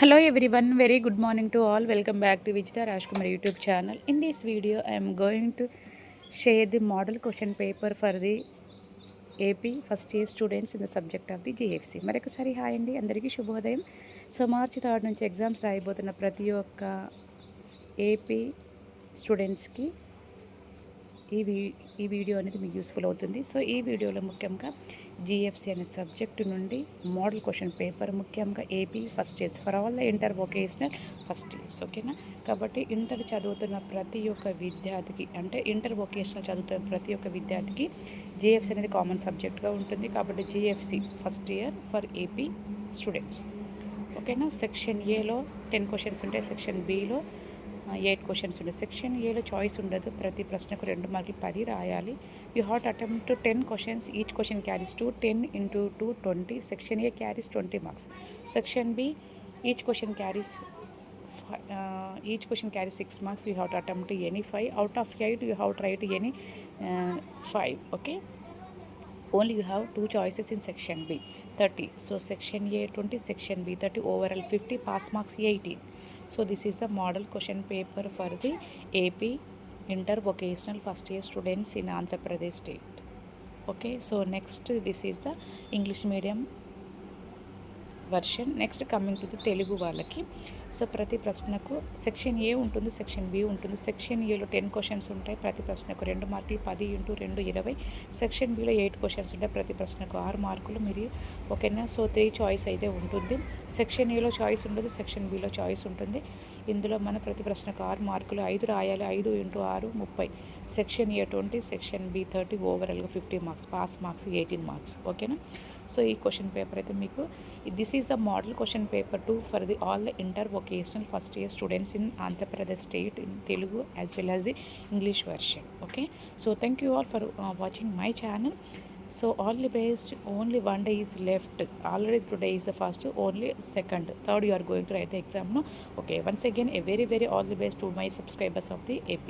Hello everyone, very good morning to all. Welcome back to Vijita Rajkumar YouTube channel. In this video I am going to share the model question paper for the AP first year students in the subject of the GFC. మరొకసారి hi అండి, అందరికీ శుభోదయం. So మార్చి 3 నుంచి exams రాయబోతున్న ప్రతి ఒక్క AP స్టూడెంట్స్కి ఈ video అనేది మీకు యూస్ఫుల్ అవుతుంది. సో ఈ వీడియోలో ముఖ్యంగా జిఎఫ్సి అనే సబ్జెక్టు నుండి మోడల్ క్వశ్చన్ పేపర్, ముఖ్యంగా AP first years for all the inter vocational first years. ఓకేనా? కాబట్టి ఇంటర్ చదువుతున్న ప్రతి ఒక్క విద్యార్థికి, అంటే ఇంటర్ వొకేషనల్ చదువుతున్న ప్రతి ఒక్క విద్యార్థికి జిఎఫ్సి అనేది కామన్ సబ్జెక్ట్గా ఉంటుంది. కాబట్టి GFC first year for AP students. ఓకేనా? సెక్షన్ ఏలో 10 క్వశ్చన్స్ ఉంటాయి, సెక్షన్ బిలో 8 క్వశ్చన్స్ ఉంటాయి. సెక్షన్ ఏలో చాయిస్ ఉండదు, ప్రతి ప్రశ్నకు 2 మార్కులు 10 రాయాలి. You have to attempt 10 questions, each question carries 2, 10 into 2 20. Section A carries 20 marks. Section B each question carries 6 marks. You have to attempt any 5. Out of 8 you have to write any 5. Okay, only you have 2 choices in section B, 30. So section A 20, section B 30, overall 50, pass marks 18. So this is the model question paper for the AP inter vocational first year students in Andhra Pradesh state. Okay, so next this is the English medium version. Next coming to the Telugu వాళ్ళకి. So ప్రతి ప్రశ్నకు section ఏ ఉంటుంది, section B ఉంటుంది. Section ఏలో 10 questions ఉంటాయి, ప్రతి ప్రశ్నకు 2 మార్కులు, 10 into 2 20. సెక్షన్ బిలో 8 క్వశ్చన్స్ ఉంటాయి, ప్రతి ప్రశ్నకు 6 మార్కులు. మీరు ఓకేనా? సో 3 చాయిస్ అయితే ఉంటుంది. సెక్షన్ ఏలో చాయిస్ ఉండదు, సెక్షన్ బిలో చాయిస్ ఉంటుంది. ఇందులో మన ప్రతి ప్రశ్నకు 6 మార్కులు, 5 రాయాలి. 5 into 6 30. Section A 20, section B 30, ఓవరాల్గా 50 మార్క్స్, పాస్ మార్క్స్ 18 మార్క్స్. ఓకేనా? సో ఈ క్వశ్చన్ పేపర్ అయితే మీకు, this is the model question paper to for the all the inter vocational first year students in Andhra Pradesh state in Telugu as well as the English version. Okay, so thank you all for watching my channel. So all the best. Only one day is left. Already today is the first, only second, third you are going to write the exam. No? Okay, once again a very all the best to my subscribers of the AP.